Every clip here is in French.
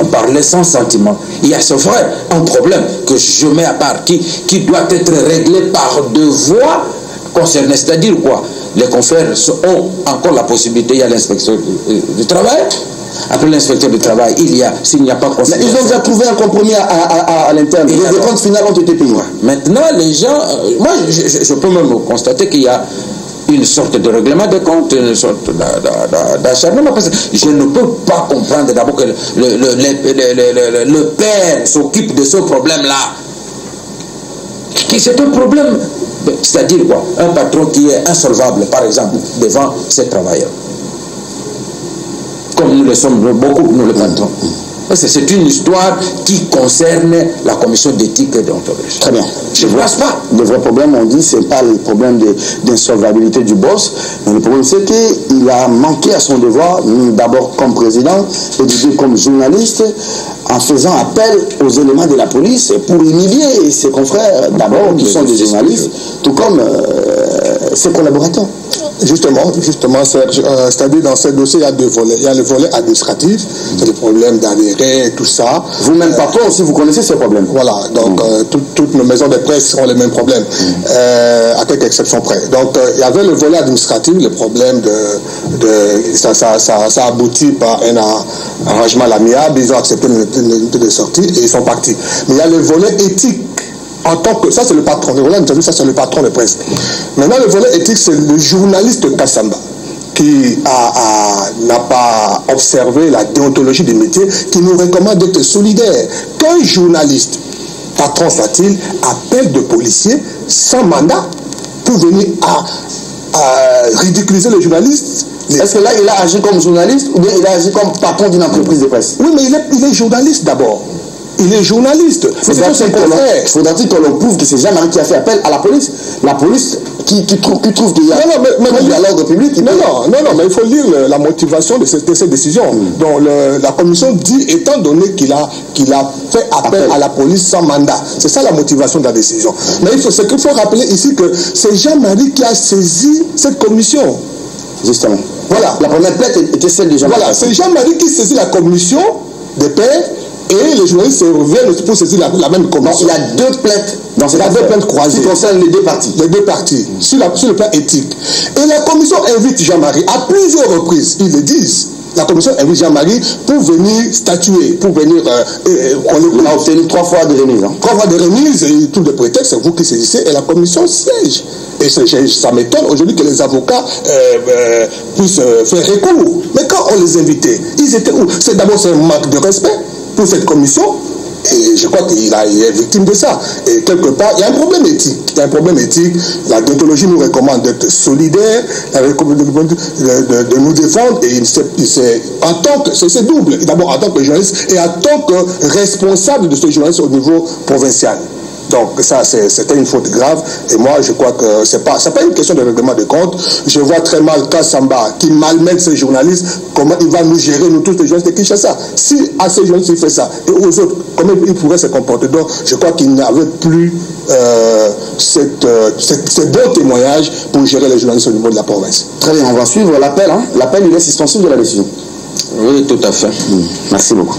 on parlait sans sentiment. Il y a, c'est vrai, un problème que je mets à part, qui doit être réglé par deux voies concernées. C'est-à-dire quoi? Les confrères ont encore la possibilité, il y a l'inspecteur du travail. Après l'inspecteur du travail, s'il n'y a pas considération. Ils ont déjà trouvé un compromis à l'interne. Les comptes finales ont été payés. Maintenant, les gens, moi, je peux même constater qu'il y a une sorte de règlement de compte, une sorte d'acharnement. Je ne peux pas comprendre d'abord que le père s'occupe de ce problème-là. C'est un problème, c'est-à-dire quoi? Un patron qui est insolvable, par exemple, devant ses travailleurs. Comme nous le sommes beaucoup, nous le patrons. C'est une histoire qui concerne la commission d'éthique et d'ontologie. Très bien. Je ne pense pas. Le vrai problème, on dit, ce n'est pas le problème d'insolvabilité du boss, mais le problème, c'est qu'il a manqué à son devoir, d'abord comme président, et puis comme journaliste, en faisant appel aux éléments de la police pour humilier ses confrères, d'abord, qui sont des journalistes, tout comme ses collaborateurs. Justement, c'est-à-dire dans ce dossier, il y a deux volets. Il y a le volet administratif, c'est le problème d'adhérer et tout ça. Vous-même, patron, aussi, vous connaissez ces problèmes. Voilà, donc toutes nos maisons de presse ont les mêmes problèmes, à quelques exceptions près. Donc, il y avait le volet administratif, le problème ça aboutit par un arrangement à l'amiable, ils ont accepté de sortir et ils sont partis. Mais il y a le volet éthique. En tant que, ça c'est le patron, le volet administratif, ça c'est le patron de presse. Maintenant le volet éthique, c'est le journaliste Kassamba qui n'a pas observé la déontologie du métier, qui nous recommande d'être solidaire. Qu'un journaliste, patron soit-il, appelle de policiers sans mandat pour venir à ridiculiser les journalistes. Est-ce que là il a agi comme journaliste ou bien il a agi comme patron d'une entreprise de presse? Oui, mais il est journaliste d'abord. Il est journaliste. Faudra-t-il qu'on le prouve que c'est Jean-Marie qui a fait appel à la police? La police qui trouve qu'il y a l'ordre public. Non, mais il faut lire la motivation de cette décision. Donc la commission dit, étant donné qu'il a fait appel à la police sans mandat. C'est ça la motivation de la décision. Mais ce qu'il faut rappeler ici, que c'est Jean-Marie qui a saisi cette commission. Justement. Voilà. La première plainte était celle de Jean-Marie. Voilà, c'est Jean-Marie qui saisit la commission des pairs. Et les journalistes reviennent pour saisir la même commission. Donc il y a deux plaintes dans cette affaire, deux plaintes croisées qui concernent les deux parties. Les deux parties, sur le plan éthique. Et la commission invite Jean-Marie à plusieurs reprises, ils le disent. La commission invite Jean-Marie pour venir statuer, pour venir... on a obtenu 3 fois de remise. 3 fois de remise, et tout de prétexte, c'est vous qui saisissez, et la commission siège. Et ça m'étonne aujourd'hui que les avocats puissent faire recours. Mais quand on les invitait, ils étaient où? C'est d'abord un manque de respect pour cette commission, et je crois qu'il est victime de ça. Et quelque part, il y a un problème éthique. Il y a un problème éthique. La déontologie nous recommande d'être solidaires, de nous défendre, et c'est double. D'abord en tant que journaliste et en tant que responsable de ce journaliste au niveau provincial. Donc ça, c'était une faute grave. Et moi, je crois que c'est pas une question de règlement de compte. Je vois très mal Kassamba qui malmène ces journalistes. Comment il va nous gérer, nous tous les journalistes de Kinshasa? Si à ces journalistes il fait ça, et aux autres, comment il pourrait se comporter? Donc je crois qu'il n'avait plus ce bon témoignage pour gérer les journalistes au niveau de la province. Très bien, on va suivre l'appel. L'appel, il est suspensif de la décision. Oui, tout à fait. Merci beaucoup.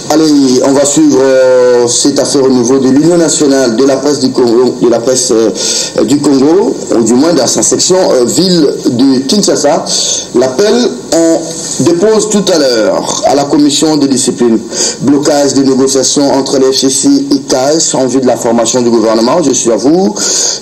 Allez, on va suivre cette affaire au niveau de l'Union nationale de la presse du Congo, ou du moins dans sa section ville de Kinshasa. L'appel, on dépose tout à l'heure à la commission de discipline. Blocage des négociations entre les FCC et CAS en vue de la formation du gouvernement. Je suis à vous.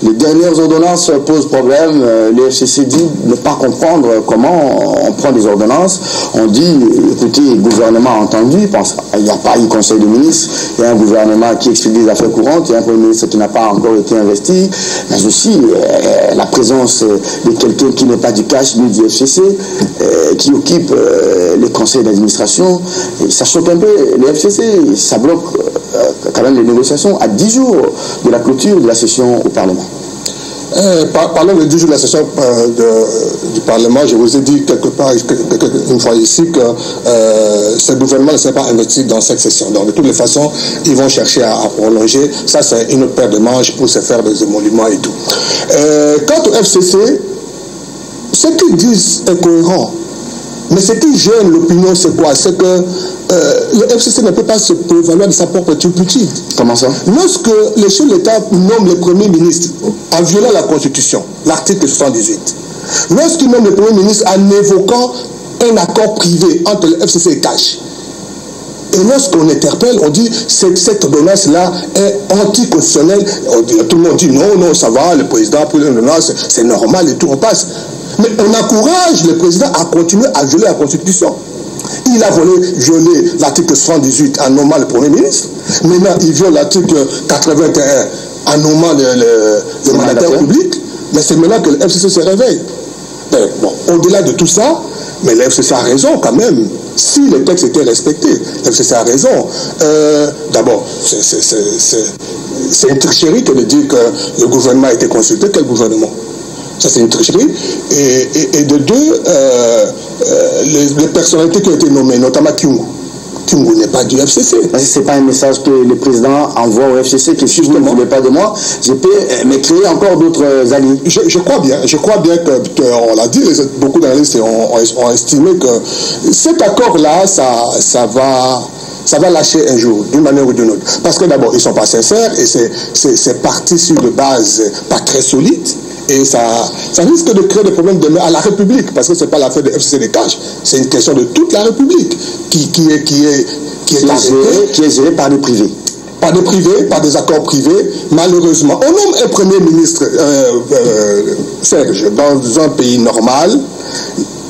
Les dernières ordonnances posent problème. Les FCC dit ne pas comprendre comment on prend des ordonnances. On dit, écoutez, le gouvernement a entendu, il n'y a pas eu conseil de ministres, il y a un gouvernement qui explique des affaires courantes, il y a un premier ministre qui n'a pas encore été investi, mais aussi la présence de quelqu'un qui n'est pas du CAS ni du FCC, qui occupe les conseils d'administration, ça choque un peu les FCC, ça bloque quand même les négociations à 10 jours de la clôture de la session au Parlement. Parlons de 10 jours de la session du Parlement. Je vous ai dit quelque part, une fois ici, que ce gouvernement ne s'est pas investi dans cette session. Donc, de toutes les façons, ils vont chercher à prolonger. Ça, c'est une autre paire de manches pour se faire des émoluments et tout. Quant au FCC, ce qu'ils disent est cohérent. Mais ce qui gêne l'opinion, c'est quoi? C'est que le FCC ne peut pas se prévaloir de sa propre turpitude. Comment ça? Lorsque les chefs de l'État nomment le Premier ministre en violant la Constitution, l'article 78, lorsqu'ils nomment le Premier ministre en évoquant un accord privé entre le FCC et CACH, et lorsqu'on interpelle, on dit que cette ordonnance-là est anticonstitutionnelle. Tout le monde dit non, non, ça va, le président a pris l'ordonnance, c'est normal et tout, on passe. Mais on encourage le président à continuer à violer la Constitution. Il a violé l'article 78 en nommant le Premier ministre. Maintenant, il viole l'article 81 en nommant le mandataire public. Mais c'est maintenant que le FCC se réveille. Bon, au-delà de tout ça, mais le FCC a raison quand même. Si les textes étaient respectés, le FCC a raison. D'abord, c'est une tricherie que de dire que le gouvernement a été consulté. Quel gouvernement? Ça, c'est une tricherie. Et de deux, les personnalités qui ont été nommées, notamment Kyungu. Kyungu n'est pas du FCC. Ce n'est pas un message que le président envoie au FCC, que si vous ne voulez pas de moi, je peux me créer encore d'autres alliés. Je crois bien que, on l'a dit, beaucoup d'analystes ont estimé que cet accord-là, ça va lâcher un jour, d'une manière ou d'une autre. Parce que d'abord, ils ne sont pas sincères et c'est parti sur des bases pas très solides. Et ça risque de créer des problèmes demain à la République, parce que ce n'est pas l'affaire de FCC des CACH, c'est une question de toute la République qui est gérée par des privés. Par des privés, par des accords privés, malheureusement. On nomme un Premier ministre, Serge, dans un pays normal,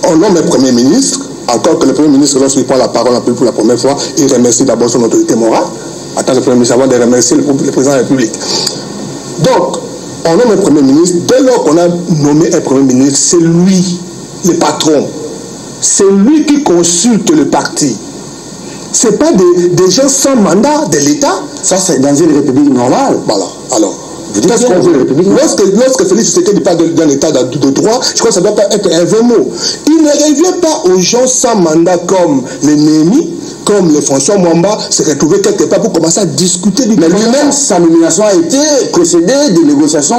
on nomme un Premier ministre, encore que le Premier ministre, lorsqu'il prend la parole pour la première fois, il remercie d'abord son autorité morale, attends le Premier ministre avant de remercier le président de la République. Donc, on nomme un Premier ministre, dès lors qu'on a nommé un Premier ministre, c'est lui, le patron. C'est lui qui consulte le parti. Ce n'est pas des gens sans mandat de l'État. Ça, c'est dans une république normale. Voilà. Alors, qu'est-ce qu'on veut, république normale? Lorsque Félix Tshisekedi parle d'un État de droit, je crois que ça ne doit pas être un vrai mot. Il ne revient pas aux gens sans mandat comme les Némi, comme les François Mwamba, se retrouver quelque part pour commencer à discuter du. Mais lui-même, sa nomination a été précédée de négociations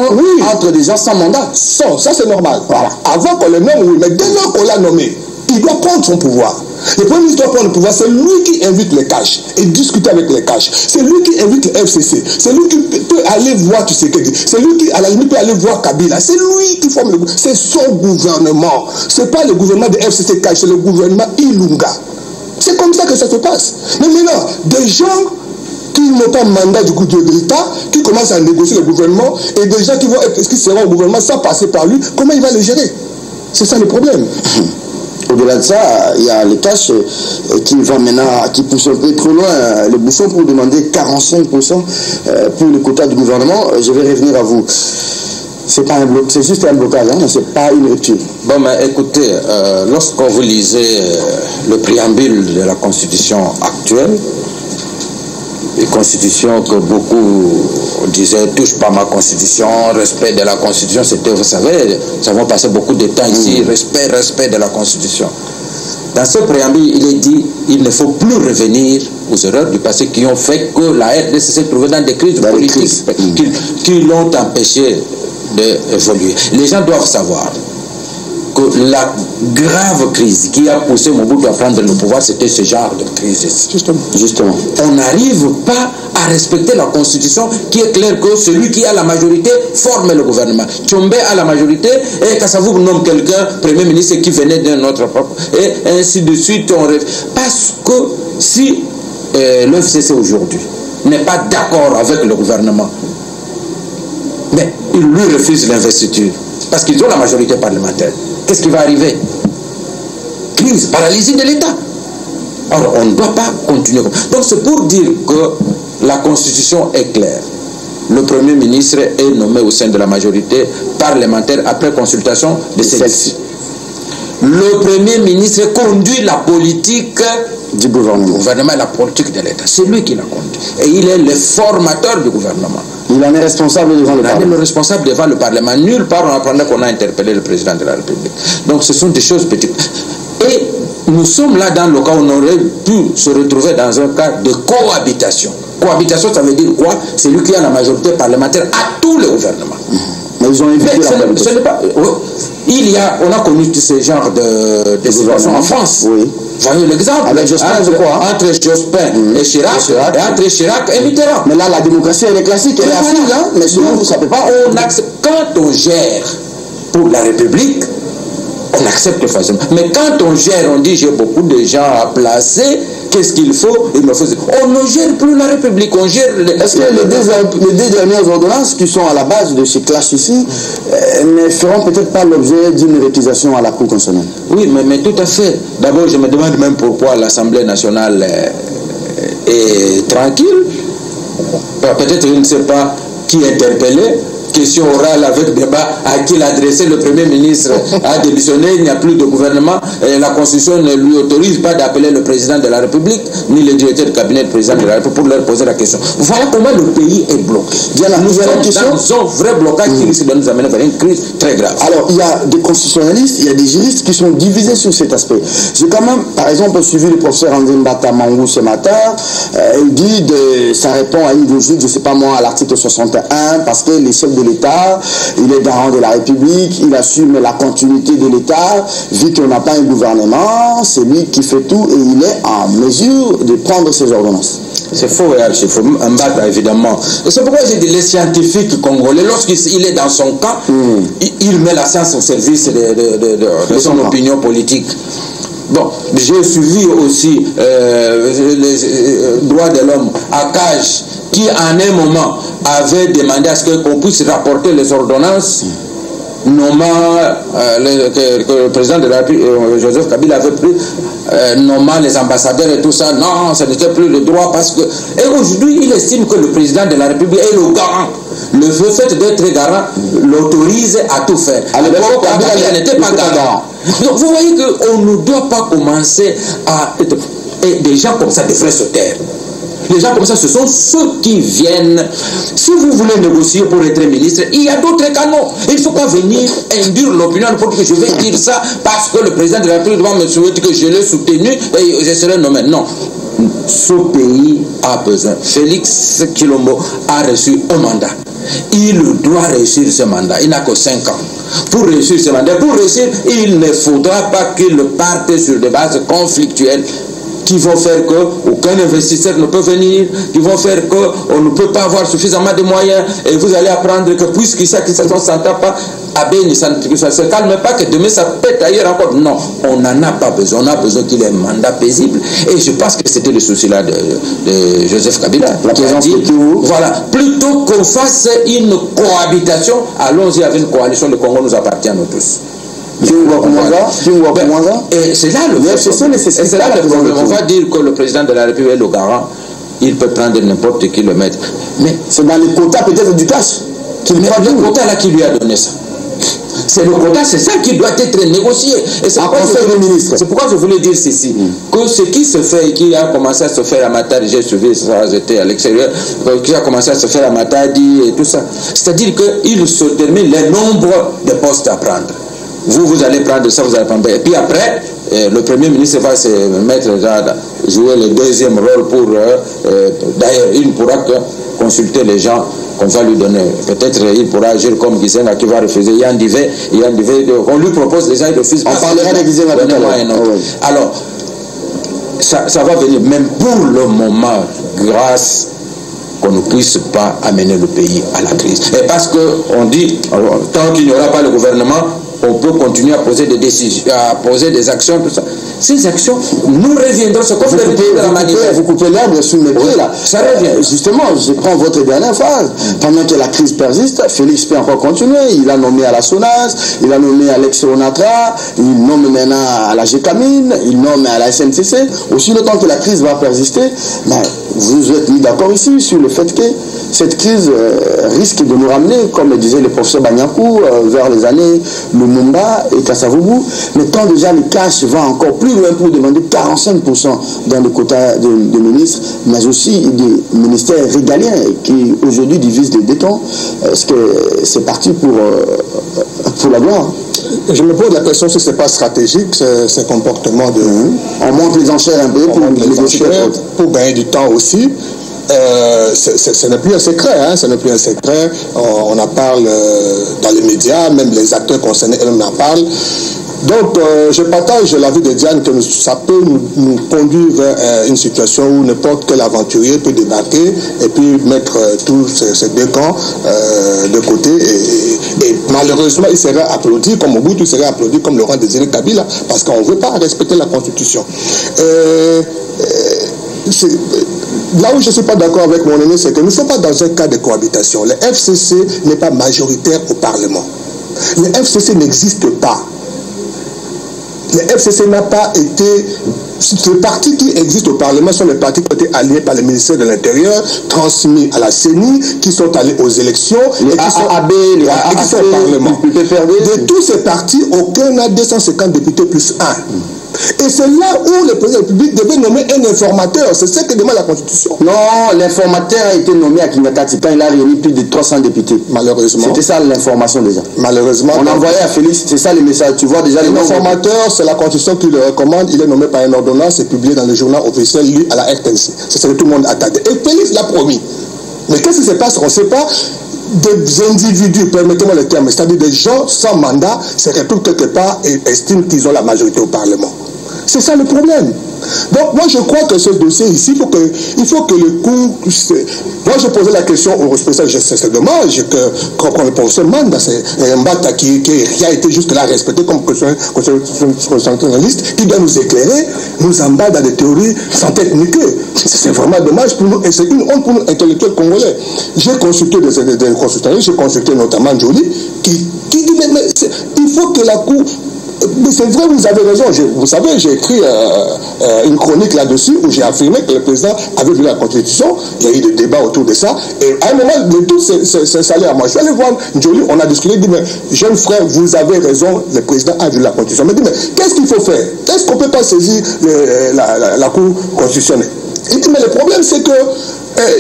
entre des gens sans mandat. Ça c'est normal. Voilà. Avant qu'on le nomme, oui, mais dès lors qu'on l'a nommé, il doit prendre son pouvoir. Le Premier ministre doit prendre le pouvoir, c'est lui qui invite les CACH et discuter avec les CACH. C'est lui qui invite le FCC. C'est lui qui peut aller voir Tshisekedi. C'est lui qui, à la limite, peut aller voir Kabila. C'est lui qui forme le gouvernement. C'est son gouvernement. Ce n'est pas le gouvernement de FCC CACH, c'est le gouvernement Ilunga. C'est comme ça que ça se passe. Mais maintenant, des gens qui n'ont pas mandat du coup de l'État, qui commencent à négocier le gouvernement, et des gens qui seront au gouvernement sans passer par lui, comment il va les gérer? C'est ça le problème. Au-delà de ça, il y a les CACH qui vont maintenant, qui poussent un peu trop loin le bouchon pour demander 45% pour le quota du gouvernement. Je vais revenir à vous. C'est juste un blocage, hein, c'est pas une rupture. Bon, mais écoutez, lorsqu'on vous lisez le préambule de la Constitution actuelle, une constitution que beaucoup disaient touche pas ma constitution, respect de la constitution, c'était, vous savez, nous avons passé beaucoup de temps ici, respect de la constitution. Dans ce préambule, il est dit, il ne faut plus revenir aux erreurs du passé qui ont fait que la RDC s'est trouvée dans des crises politiques qui l'ont empêché d'évoluer. Les gens doivent savoir que la grave crise qui a poussé Mobutu à prendre le pouvoir, c'était ce genre de crise. Justement. On n'arrive pas à respecter la Constitution qui est claire que celui qui a la majorité forme le gouvernement. Tchombe a la majorité et Kassavou nomme quelqu'un, Premier ministre, qui venait d'un autre peuple. Et ainsi de suite. Parce que si le FCC aujourd'hui n'est pas d'accord avec le gouvernement, mais il lui refuse l'investiture, parce qu'ils ont la majorité parlementaire, qu'est-ce qui va arriver? Crise, paralysie de l'État. Alors, on ne doit pas continuer. Donc, c'est pour dire que la Constitution est claire. Le Premier ministre est nommé au sein de la majorité parlementaire après consultation de celle-ci. Le Premier ministre conduit la politique du gouvernement et la politique de l'État. C'est lui qui la conduit. Et il est le formateur du gouvernement. Il en est responsable devant le Parlement. Il est le responsable devant le Parlement. Nulle part on apprendrait qu'on a interpellé le président de la République. Donc ce sont des choses petites. Et nous sommes là dans le cas où on aurait pu se retrouver dans un cas de cohabitation. Cohabitation, ça veut dire quoi? C'est lui qui a la majorité parlementaire à tous les gouvernements. Mais ils ont évité la cohabitation. Ce n'est pas... on a connu tous ces genres de situations en France. Oui. Vous voyez l'exemple avec Jospin, entre Jospin et Chirac, et entre Chirac et Mitterrand. Mais là, la démocratie, elle est classique, elle est assise, hein? Mais sinon, ça ne peut pas... Quand on gère pour la République, on accepte facilement. Mais quand on gère, on dit j'ai beaucoup de gens à placer, qu'est-ce qu'il faut? Il me faut... On ne gère plus la République, on gère... Est-ce que les deux dernières ordonnances qui sont à la base de ces clashs ici ne feront peut-être pas l'objet d'une réquisition à la Cour constitutionnelle? Oui, mais tout à fait. D'abord, je me demande même pourquoi l'Assemblée nationale est tranquille. Peut-être, je ne sais pas qui interpellait. Question orale avec débat à qui l'adresser. Le Premier ministre a démissionné, il n'y a plus de gouvernement, et la Constitution ne lui autorise pas d'appeler le président de la République ni le directeur de cabinet du président de la République pour leur poser la question. Voilà comment le pays est bloqué. Nous sommes dans un vrai blocage qui risque de nous amener vers une crise très grave. Alors, il y a des constitutionnalistes, il y a des juristes qui sont divisés sur cet aspect. J'ai quand même, par exemple, suivi le professeur André Mbata Mangou ce matin. Il dit ça répond à une logique, je ne sais pas moi, à l'article 61, parce que les chefs de l'État, il est garant de la République, il assume la continuité de l'État, vu qu'on n'a pas un gouvernement, c'est lui qui fait tout et il est en mesure de prendre ses ordonnances. C'est faux et archi faux, Mbata évidemment. C'est pourquoi j'ai dit les scientifiques congolais, lorsqu'il est dans son camp, il met la science au service de son opinion politique. Bon, j'ai suivi aussi les droits de l'homme à Cage, qui en un moment avait demandé à ce qu'on puisse rapporter les ordonnances nommant que le président de la République, Joseph Kabila, avait pris, nommant les ambassadeurs et tout ça. Non, ce n'était plus le droit parce que... Et aujourd'hui, il estime que le président de la République est le garant. Le fait d'être garant l'autorise à tout faire. À l'époque, Kabila n'était pas garant. Donc vous voyez qu'on ne doit pas commencer à... Et des gens comme ça devraient se taire. Les gens comme ça, ce sont ceux qui viennent. Si vous voulez négocier pour être ministre, il y a d'autres canaux. Il ne faut pas venir induire l'opinion pour que je vais dire ça parce que le président de la République doit me souhaiter que je l'ai soutenu et je serai nommé. Non. Ce pays a besoin. Félix Kilombo a reçu un mandat. Il doit réussir ce mandat. Il n'a que 5 ans. Pour réussir ce mandat, il ne faudra pas qu'il parte sur des bases conflictuelles qui vont faire qu'aucun investisseur ne peut venir, qui vont faire qu'on ne peut pas avoir suffisamment de moyens, et vous allez apprendre que puisque ça qui ne s'entend pas, à Béni, ça ne se calme pas, que demain ça pète ailleurs encore. Non, on n'en a pas besoin. On a besoin qu'il ait un mandat paisible. Et je pense que c'était le souci là de Joseph Kabila. La présence de voilà, plutôt qu'on fasse une cohabitation, allons-y avec une coalition, le Congo nous appartient à nous tous. Et c'est là le problème. On va dire que le président de la République est le garant, il peut prendre n'importe qui le mettre. Mais c'est dans les quotas peut-être du cash qu'il met le quota là qui lui a donné ça. C'est le quota, c'est ça qui doit être négocié. Et c'est pourquoi je voulais dire ceci, que ce qui se fait, qui a commencé à se faire à Matadi, j'ai suivi ça, j'étais à l'extérieur, qui a commencé à se faire à Matadi et tout ça, c'est-à-dire qu'il se termine le nombre de postes à prendre. Vous allez prendre ça, vous allez prendre. Et puis après, le Premier ministre va se mettre à jouer le deuxième rôle pour... D'ailleurs, il pourra consulter les gens qu'on va lui donner. Peut-être il pourra agir comme Gizenga qui va refuser. On lui propose déjà, il refuse. On parlera de Gizenga tout à l'heure. Alors, ça va venir. Même pour le moment, grâce qu'on ne puisse pas amener le pays à la crise. Et parce qu'on dit, tant qu'il n'y aura pas le gouvernement, on peut continuer à poser des décisions, à poser des actions, tout ça. Ces actions, nous reviendrons, ce qu'on fait de la manifeste. Vous coupez l'herbe sous mes pieds là. Ça revient. Justement, je prends votre dernière phrase. Pendant que la crise persiste, Félix peut encore continuer. Il a nommé à la SONAS, il a nommé à l'ex-Onatra, il nomme maintenant à la GECAMINE, il nomme à la SNCC. Aussi longtemps que la crise va persister, vous êtes mis d'accord ici sur le fait que cette crise risque de nous ramener, comme disait le professeur Banyakou, vers les années Lumumba et Kassavubu. Mais quand déjà le cash va encore plus loin pour demander 45% dans le quota de ministres, mais aussi des ministères régaliens qui aujourd'hui divisent des détons, est-ce que c'est parti pour la gloire? Je me pose la question si ce n'est pas stratégique, ce comportement de... On monte les enchères un peu pour négocier, pour gagner du temps aussi. ce n'est plus un secret, hein, ce n'est plus un secret. On en parle dans les médias, même les acteurs concernés eux-mêmes en parlent. Donc, je partage l'avis de Diane que ça peut nous conduire vers une situation où n'importe quel aventurier peut débarquer et puis mettre tous ces deux camps de côté. Et malheureusement, il serait applaudi comme Mobutu, il serait applaudi comme Laurent Désiré Kabila, parce qu'on ne veut pas respecter la Constitution. Là où je ne suis pas d'accord avec mon aîné, c'est que nous ne sommes pas dans un cas de cohabitation. Le FCC n'est pas majoritaire au Parlement. Le FCC n'existe pas. Le FCC n'a pas été... Les partis qui existent au Parlement sont les partis qui ont été alliés par le ministère de l'Intérieur, transmis à la CENI, qui sont allés aux élections et qui sont au Parlement. De tous ces partis, aucun n'a 250 députés plus un. Et c'est là où le président de la République devait nommer un informateur. C'est ce que demande la Constitution. Non, l'informateur a été nommé à Kingatati quand il a réuni plus de 300 députés. Malheureusement. C'était ça l'information déjà. Malheureusement. On envoyait à Félix, c'est ça le message. Tu vois déjà les noms. L'informateur, c'est la Constitution qui le recommande. Il est nommé par une ordonnance et publié dans le journal officiel, lu à la RTNC. C'est ce que tout le monde attendait. Et Félix l'a promis. Mais qu'est-ce qui se passe? On ne sait pas. Des individus, permettez-moi le terme, c'est-à-dire des gens sans mandat, se retrouvent quelque part et estiment qu'ils ont la majorité au Parlement. C'est ça le problème. Donc moi je crois que ce dossier ici, il faut que le coup... Moi je posais la question au responsable, c'est dommage qu'on le professeur Manda, c'est un Mbata qui a été jusque-là respecté comme constitutionnaliste, qui doit nous éclairer, nous emballe dans des théories sans tête ni queue. C'est vraiment dommage pour nous et c'est une honte pour nous intellectuels congolais. J'ai consulté des consultants, j'ai consulté notamment Joly, qui dit mais il faut que la Cour... Mais c'est vrai, vous avez raison. Vous savez, j'ai écrit une chronique là-dessus où j'ai affirmé que le président avait vu la Constitution. Il y a eu des débats autour de ça. Et à un moment, de tout ce salaire, moi, je suis allé voir Joly, on a discuté, il dit, mais jeune frère, vous avez raison, le président a vu la Constitution. Mais il dit, mais qu'est-ce qu'il faut faire? Est-ce qu'on ne peut pas saisir la Cour constitutionnelle? Il dit, mais le problème, c'est que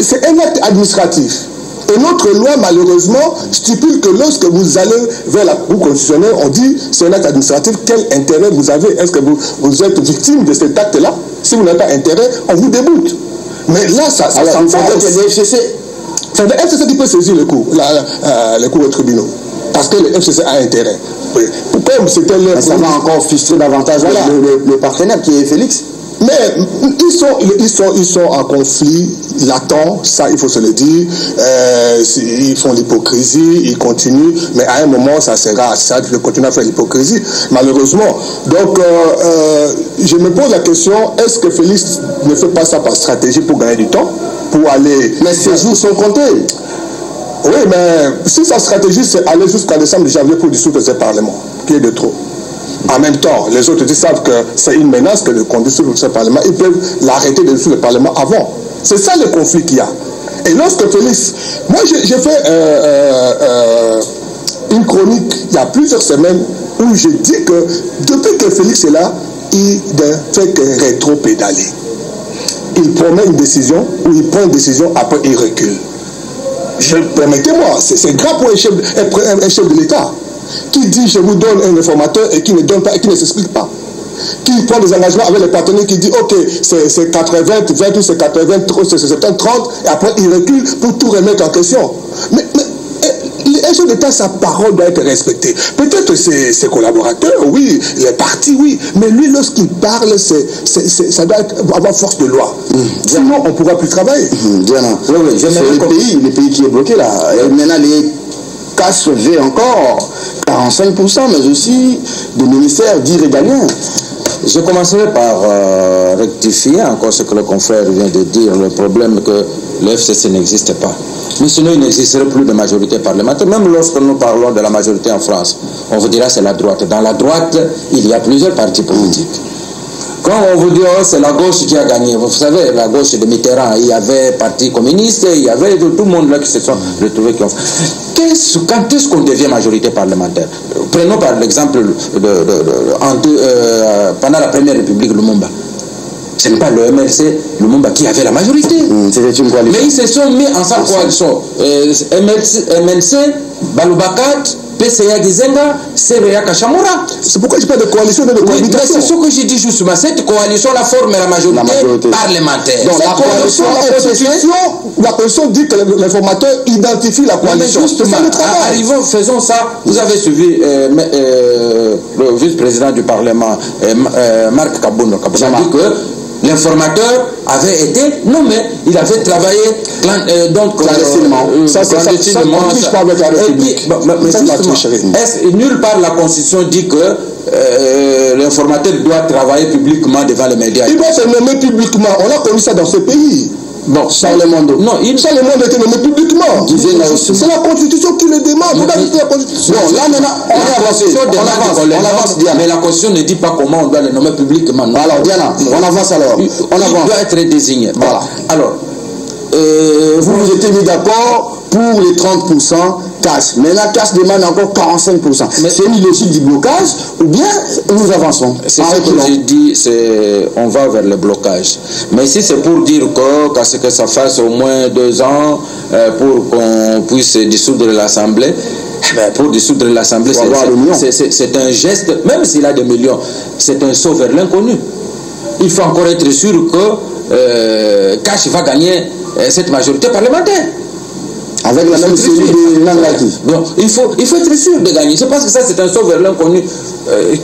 c'est un acte administratif. Et notre loi, malheureusement, stipule que lorsque vous allez vers la Cour constitutionnelle, on dit, c'est un acte administratif, quel intérêt vous avez? Est-ce que vous êtes victime de cet acte-là? Si vous n'avez pas intérêt, on vous déboute. Mais là, ça me fait le FCC. C'est le FCC qui peut saisir le cours, les cours aux tribunaux. Parce que le FCC a intérêt. Comme c'était leur... Ça va encore frustrer davantage le partenaire qui est Félix. Mais ils sont en conflit latent, ça il faut se le dire. Ils font l'hypocrisie, ils continuent, mais à un moment ça sera ça de continuer à faire l'hypocrisie, malheureusement. Donc je me pose la question, est-ce que Félix ne fait pas ça par stratégie pour gagner du temps, pour aller... Mais ces jours sont comptés. Oui, mais si sa stratégie c'est aller jusqu'à décembre, janvier pour dissoudre ce Parlement, qui est de trop. En même temps, les autres savent que c'est une menace que de conduire sur ce Parlement. Ils peuvent l'arrêter de dissoudre le Parlement avant. C'est ça le conflit qu'il y a. Et lorsque Félix... Moi, j'ai fait une chronique il y a plusieurs semaines où je dis que depuis que Félix est là, il ne fait que rétro-pédaler. Il promet une décision, ou il prend une décision, après il recule. Permettez-moi, c'est grave pour un chef de l'État qui dit je vous donne un informateur et qui ne donne pas et qui ne s'explique pas, qui prend des engagements avec les partenaires, qui dit ok c'est 80, 20 ou c'est 80, c'est 70, 30 et après il recule pour tout remettre en question. Mais un chef d'État, sa parole doit être respectée. Peut-être ses collaborateurs, oui, les partis, oui, mais lui lorsqu'il parle, ça doit avoir force de loi. Sinon on ne pourra plus travailler. C'est le pays qui est bloqué là. Et maintenant les cas soulevés encore 45%, mais aussi des ministères dits régaliens. Je commencerai par rectifier encore ce que le confrère vient de dire, le problème que le FCC n'existe pas. Mais sinon, il n'existerait plus de majorité parlementaire. Même lorsque nous parlons de la majorité en France, on vous dira c'est la droite. Dans la droite, il y a plusieurs partis politiques. Quand on vous dit oh, c'est la gauche qui a gagné, vous savez, la gauche de Mitterrand, il y avait Parti communiste, il y avait tout le monde là qui se sont retrouvés. Quand est-ce qu'on devient majorité parlementaire? Prenons par l'exemple pendant la Première République, Lumumba. Ce n'est pas le MLC, Lumumba qui avait la majorité. Mais ils se sont mis en sa coalition. MLC, Balobakat, PCA Gizenga, CREA Kachamura. C'est pourquoi je parle de coalition et de cohabitation. C'est ce que j'ai dit justement. Cette coalition-là forme la majorité parlementaire. Donc la coalition, la Constitution dit que l'informateur identifie la coalition. Mais justement, arrivons, faisons ça. Vous avez suivi le vice-président du Parlement, Marc Kabouno. Il a dit que l'informateur avait été nommé. Il avait travaillé clandestinement. Nulle part la Constitution dit que l'informateur doit travailler publiquement devant les médias. Il doit se nommer publiquement. On a connu ça dans ce pays. Bon, Charles Mondo. Non, Charles Mondo était nommé publiquement. C'est la Constitution qui le demande. Bon, là maintenant, on avance. Mais la Constitution ne dit pas comment on doit le nommer publiquement. Non. Alors, Diana, on avance alors. Il doit être désigné. Voilà. Alors, vous étiez mis d'accord pour les 30% cash. Mais la cash demande encore 45%. C'est une logique du blocage ou bien nous avançons? C'est ce que j'ai dit, on va vers le blocage. Mais si c'est pour dire que ça fasse au moins 2 ans pour qu'on puisse dissoudre l'Assemblée, pour dissoudre l'Assemblée, c'est un geste, même s'il a des millions, c'est un saut vers l'inconnu. Il faut encore être sûr que Cash va gagner cette majorité parlementaire. Avec la même série de Nangati. Donc, il faut être sûr de gagner. Je pense que ça, c'est un saut vers l'inconnu.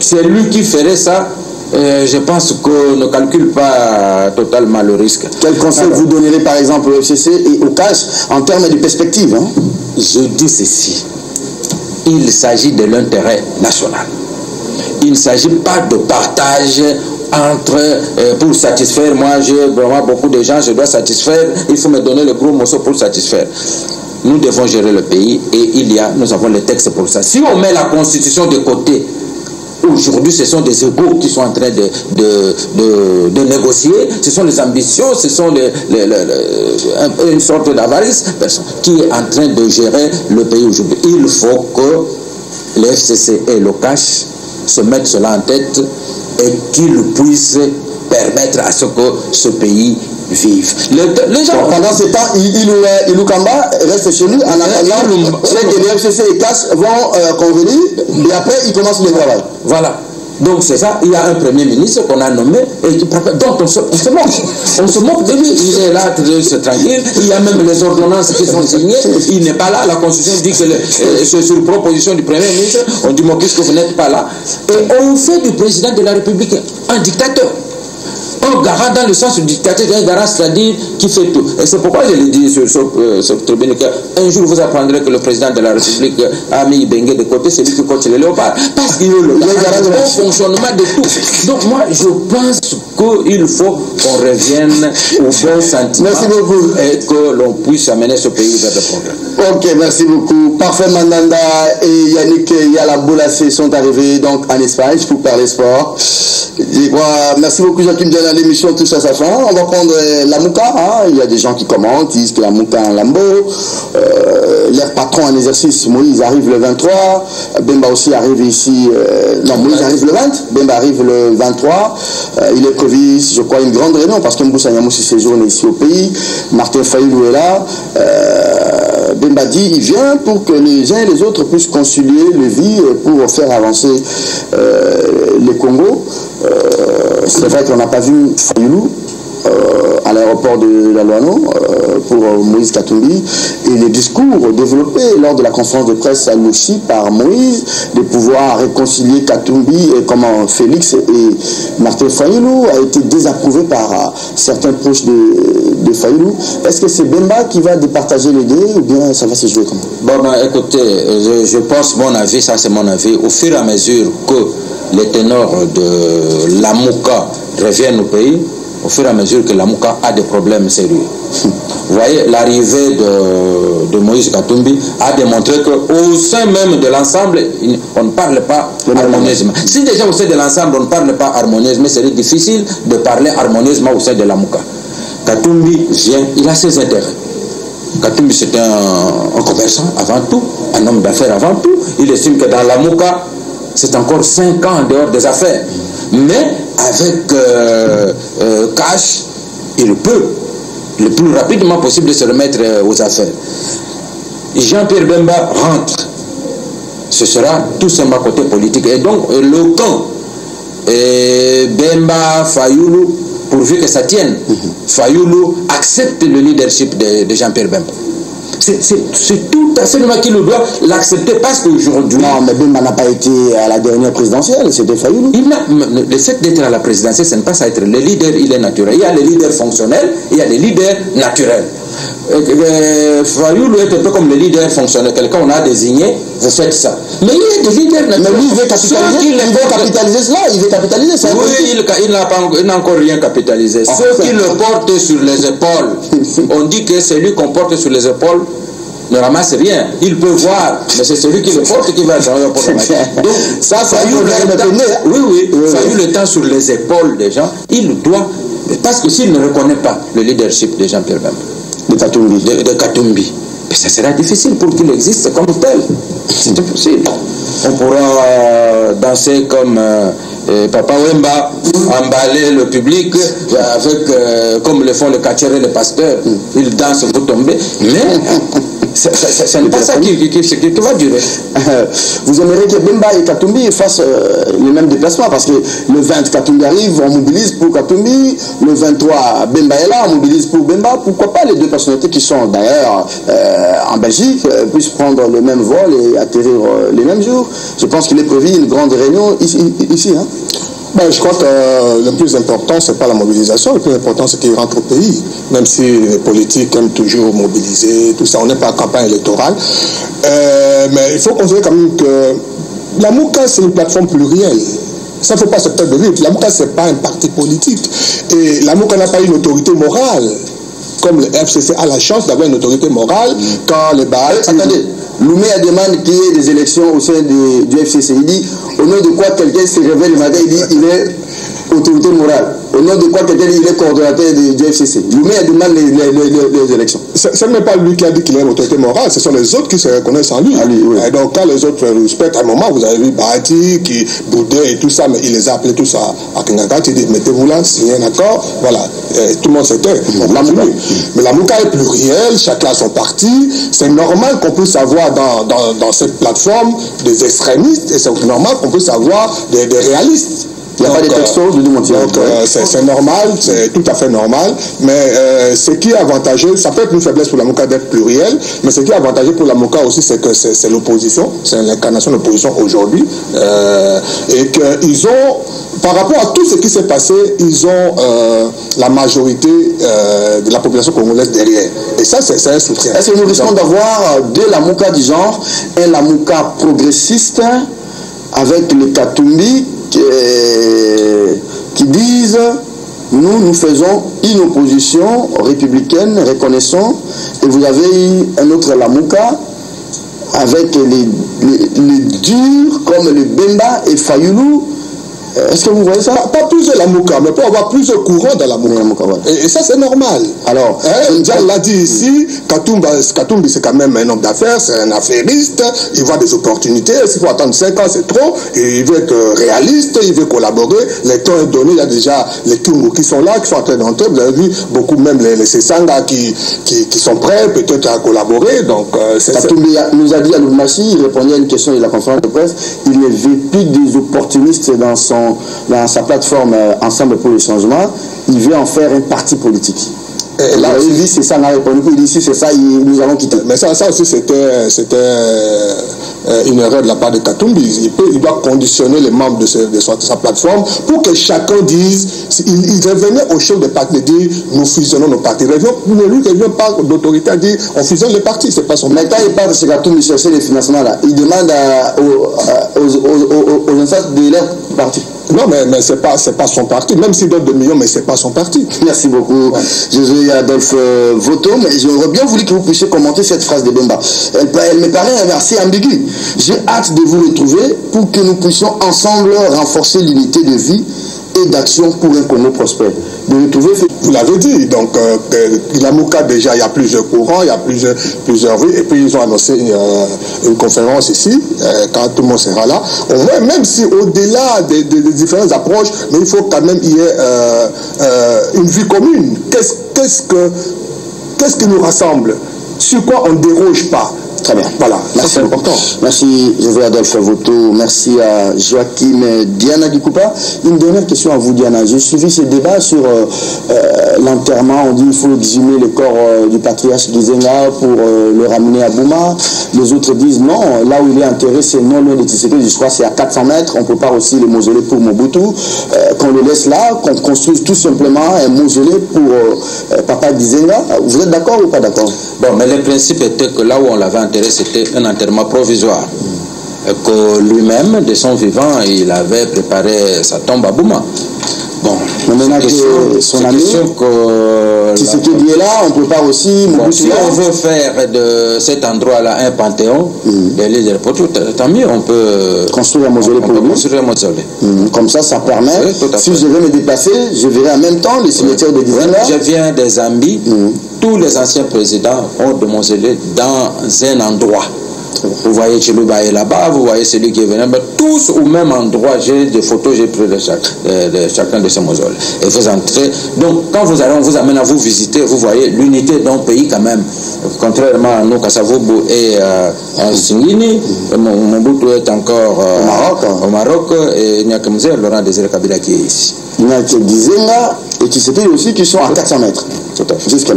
C'est lui qui ferait ça. Je pense qu'on ne calcule pas totalement le risque. Quel conseil vous donnerez par exemple au FCC et au CAS en termes de perspective? Je dis ceci. Il s'agit de l'intérêt national. Il ne s'agit pas de partage pour satisfaire. Moi, j'ai vraiment beaucoup de gens, je dois satisfaire. Il faut me donner le gros morceau pour satisfaire. Nous devons gérer le pays et nous avons les textes pour ça. Si on met la Constitution de côté, aujourd'hui, ce sont des égos qui sont en train de négocier, ce sont les ambitions, ce sont une sorte d'avarice qui est en train de gérer le pays aujourd'hui. Il faut que le FCC et le CAS se mettent cela en tête et qu'ils puissent permettre à ce que ce pays vive. Les gens, pendant ce temps, Ilou Kamba reste chez lui en attendant que les FCC et CAS vont convenir et après ils commencent le travail. Voilà. Donc c'est ça, il y a un premier ministre qu'on a nommé et donc on se moque de lui. Il est là, c'est tranquille. Il y a même les ordonnances qui sont signées. Il n'est pas là. La Constitution dit que c'est sur proposition du premier ministre. On dit, mais puisque vous n'êtes pas là. Et on fait du président de la République un dictateur. Un garant dans le sens du dictateur, un garant, c'est-à-dire qui fait tout. Et c'est pourquoi je l'ai dit sur ce tribune qu'un jour vous apprendrez que le président de la République a mis Bengue de côté, c'est lui qui coach les léopards. Parce qu'il est le garant du bon fonctionnement de tout. Donc moi, je pense qu'il faut qu'on revienne au bon sentiment. Merci beaucoup. Et que l'on puisse amener ce pays vers le progrès. Ok, merci beaucoup. Parfait, Mandanda et Yannick Yalaboulassé sont arrivés donc en Espagne pour parler sport. Merci beaucoup, Joachim Diana. L'émission touche à sa fin. On va prendre la Mouka. Il y a des gens qui commentent, ils disent que la Mouka en lambeau. Leur patron en exercice, Moïse, arrive le 23. Bemba aussi arrive ici. Moïse arrive le 20. Bemba arrive le 23. Il est prévu, je crois, une grande réunion parce que Mboussa Yamoussi séjourne ici au pays. Martin Fayoulou est là. Bemba dit il vient pour que les uns et les autres puissent concilier le vie pour faire avancer le Congo. C'est vrai qu'on n'a pas vu Fayoulou à l'aéroport de la Loano pour Moïse Katumbi et les discours développés lors de la conférence de presse à Louchi par Moïse de pouvoir réconcilier Katumbi et comment Félix et Martin Fayoulou a été désapprouvé par certains proches de Fayoulou. Est-ce que c'est Bemba qui va départager les deux ou bien ça va se jouer comment? Bon, écoutez, je pense mon avis, ça c'est mon avis, au fur et à mesure que les ténors de la Mouka reviennent au pays, au fur et à mesure que la Mouka a des problèmes sérieux. Vous voyez, l'arrivée de Moïse Katumbi a démontré qu'au sein même de l'ensemble, on ne parle pas harmonieusement. Si déjà au sein de l'ensemble, on ne parle pas harmonieusement, c'est difficile de parler harmonieusement au sein de la Mouka. Katumbi vient, il a ses intérêts. Katumbi c'est un commerçant avant tout, un homme d'affaires avant tout. Il estime que dans la Mouka, c'est encore 5 ans en dehors des affaires. Mais avec Cash, il peut le plus rapidement possible se remettre aux affaires. Jean-Pierre Bemba rentre. ce sera tout simplement côté politique. Et donc, le camp Bemba, Fayoulou, pourvu que ça tienne, Fayoulou accepte le leadership de Jean-Pierre Bemba. C'est tout à fait normal qu'il doit l'accepter parce qu'aujourd'hui... Non, mais Bemba n'a pas été à la dernière présidentielle, c'était Fayoulou. Le fait d'être à la présidentielle, ce n'est pas ça être le leader, il est naturel. Il y a les leaders fonctionnels, il y a les leaders naturels. Fayoulou est un peu comme le leader fonctionnel. Quelqu'un on a désigné, vous faites ça. Mais il y a des leaders naturels. Mais lui, il veut capitaliser cela, il veut capitaliser ça. Oui, il n'a encore rien capitalisé. Ceux qui le portent sur les épaules, on dit que celui qu'on porte sur les épaules ne ramasse rien. Il peut voir, mais c'est celui qui le porte qui va changer pour le mettre. Donc, ça a eu le temps. Oui, ça a eu le temps sur les épaules des gens. Il doit, parce que s'il ne reconnaît pas le leadership de Jean-Pierre Bemba, de Katumbi, ça sera difficile pour qu'il existe comme tel. C'est impossible. On pourra danser comme Papa Wemba, emballer le public avec, comme le font les catcheurs et les pasteurs. Ils dansent, vous tombez. Mais ce n'est pas ça qui va durer. Vous aimeriez que Bemba et Katumbi fassent le même déplacement parce que le 20 Katumbi arrive, on mobilise pour Katumbi, le 23 Bemba est là, on mobilise pour Bemba. Pourquoi pas les deux personnalités qui sont d'ailleurs en Belgique puissent prendre le même vol et atterrir les mêmes jours? Je pense qu'il est prévu une grande réunion ici. Hein? Ben, je crois que le plus important, ce n'est pas la mobilisation, le plus important, c'est qu'il rentre au pays. Même si les politiques aiment toujours mobiliser, tout ça, on n'est pas en campagne électorale. Mais il faut considérer quand même que la Mouka, c'est une plateforme plurielle. Ça ne faut pas se perdre de vue. La Mouka, ce n'est pas un parti politique. Et la Mouka n'a pas une autorité morale. Comme le FCC a la chance d'avoir une autorité morale quand les balles... Attendez, Loumé a demandé qu'il y ait des élections au sein du FCC. Il dit, au nom de quoi quelqu'un se réveille le matin, il dit qu'il est autorité morale. Au nom de quoi quelqu'un il est coordonnateur du FCC. Loumé a demandé les élections. Ce n'est pas lui qui a dit qu'il est une autorité morale, ce sont les autres qui se reconnaissent en lui. Oui. Et donc quand les autres respectent, à un moment, vous avez vu Bahati, qui boudait et tout ça, mais il les a appelés tous à Kingakat, il dit, mettez-vous là, signez un accord, voilà. Et tout le monde s'était. Mais la Mouka est plurielle, chacun a son parti. C'est normal qu'on puisse avoir dans cette plateforme des extrémistes, et c'est normal qu'on puisse avoir des réalistes. Il n'y a pas de textos de nous c'est normal, c'est tout à fait normal, mais ce qui est avantageux, ça peut être une faiblesse pour la Mouka d'être plurielle, mais ce qui est avantageux pour la Mouka aussi, c'est que c'est l'opposition, c'est l'incarnation de l'opposition aujourd'hui, et qu'ils ont, par rapport à tout ce qui s'est passé, ils ont la majorité de la population congolaise derrière. Et ça, c'est un soutien. Est-ce que nous risquons d'avoir deux Lamouka du genre, un Lamouka progressiste avec le Katumbi qui disent nous faisons une opposition républicaine, reconnaissons, et vous avez un autre Lamouka avec les durs comme le Bemba et Fayoulou. Est-ce que vous voyez ça? Pas plusieurs Lamouka, mais pour avoir plusieurs courants dans la Mouka. Et ça, c'est normal. Alors, Ndiaye l'a dit ici, Katumbi, c'est quand même un homme d'affaires, c'est un affairiste, il voit des opportunités, s'il faut attendre 5 ans, c'est trop, et il veut être réaliste, il veut collaborer, le temps est donné, il y a déjà les Kungu qui sont là, qui sont en train d'entrer, vous avez vu, beaucoup même les Sessanga qui sont prêts peut-être à collaborer, donc... Katumbi nous a dit à Lubumbashi, il répondait à une question de la conférence de presse, il ne veut plus des opportunistes dans sa plateforme Ensemble pour le changement, il veut en faire un parti politique. Et là, il dit c'est ça, on a répondu, il dit si c'est ça, nous allons quitter. Mais ça aussi, c'était une erreur de la part de Katumbi. Il doit conditionner les membres de sa plateforme pour que chacun dise, il revenait au chef de parti de dire nous fusionnons nos partis. Mais lui qui vient pas d'autorité à dire on fusionne les partis, c'est pas son. Mais quand il parle de ce Katumbi chercher les financements là, il demande aux instances de leur parti. Non, mais c'est pas son parti. Même s'il donne 2 millions, mais c'est pas son parti. Merci beaucoup, Josué Adolphe Voto. Mais j'aurais bien voulu que vous puissiez commenter cette phrase de Bemba. Elle me paraît assez ambiguë. J'ai hâte de vous retrouver pour que nous puissions ensemble renforcer l'unité de vie et d'action pour un Congo prospère. De retrouver... Vous l'avez dit, donc la Mouka déjà, il y a plusieurs courants, il y a plusieurs vues, et puis ils ont annoncé une conférence ici, quand tout le monde sera là. Au moins, même si au-delà des différentes approches, mais il faut quand même qu'il y ait une vue commune. Qu'est-ce qui nous rassemble? Sur quoi on ne déroge pas? Très bien. Voilà. Merci. C'est important. Merci José Adolphe Voto. Merci à Joachim Diana Dikoupa. Une dernière question à vous, Diana. J'ai suivi ce débat sur l'enterrement. On dit qu'il faut exhumer le corps du patriarche Gizenga pour le ramener à Bouma. Les autres disent non. Là où il est enterré, c'est non loin de Tshisekedi. Je crois que c'est à 400 mètres. On prépare aussi le mausolée pour Mobutu. Qu'on le laisse là, qu'on construise tout simplement un mausolée pour Papa Gizenga. Vous êtes d'accord ou pas d'accord? Bon, mais le principe était que là où on l'avait enterré, c'était un enterrement provisoire. Et que lui-même, de son vivant, il avait préparé sa tombe à Bouma. Bon, maintenant que son ami Tshisekedi est là, on prépare aussi bon, si on veut faire de cet endroit-là un panthéon, des lits de repos, tant mieux, on peut construire un mausolée pour lui. Construire un mausolée. Comme ça permet, si je vais me déplacer, je verrai en même temps les cimetières de Gizenga. Je viens des Zambie, tous les anciens présidents ont de mausolées dans un endroit. Vous voyez Chiluba est là-bas, vous voyez celui qui est venu, mais tous au même endroit. J'ai des photos, j'ai pris de chacun de ces mausolées. Et vous entrez. Donc, quand vous allez, on vous amène à vous visiter, vous voyez l'unité d'un pays quand même. Contrairement à nous, Kassavoubou et à Singini, Mobutu est encore au Maroc, et il n'y a que M. Laurent Désiré Kabila qui est ici. Il y a que Gizenga et Tshisekedi aussi qui sont à 400 mètres.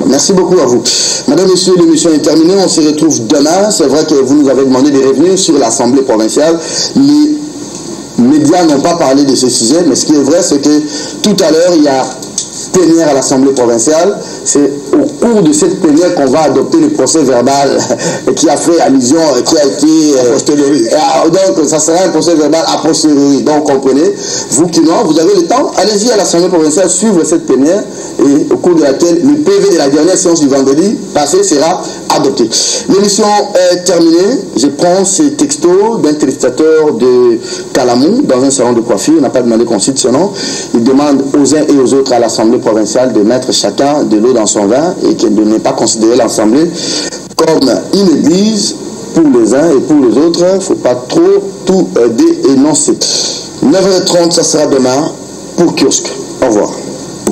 Merci beaucoup à vous. Madame, Monsieur, l'émission est terminée. On se retrouve demain. C'est vrai que vous nous avez demandé de revenir sur l'Assemblée provinciale. Les médias n'ont pas parlé de ce sujet, mais ce qui est vrai, c'est que tout à l'heure, il y a plénière à l'Assemblée provinciale. C'est au cours de cette plénière qu'on va adopter le procès verbal qui a fait allusion, qui a été a posteriori. Donc, ça sera un procès verbal a posteriori. Donc, comprenez, vous qui non, vous avez le temps, allez-y à l'Assemblée provinciale, suivre cette plénière et au cours de laquelle le PV de la dernière séance du vendredi passé sera adopté. L'émission est terminée. Je prends ces textos d'un téléspectateur de Calamou dans un salon de coiffure. Il n'a pas demandé qu'on cite son nom. Il demande aux uns et aux autres à l'Assemblée provinciale de mettre chacun de l'eau dans son vin et de ne pas considérer l'Assemblée comme une église pour les uns et pour les autres. Il ne faut pas trop tout dénoncer. 9h30, ça sera demain pour Kursk. Au revoir.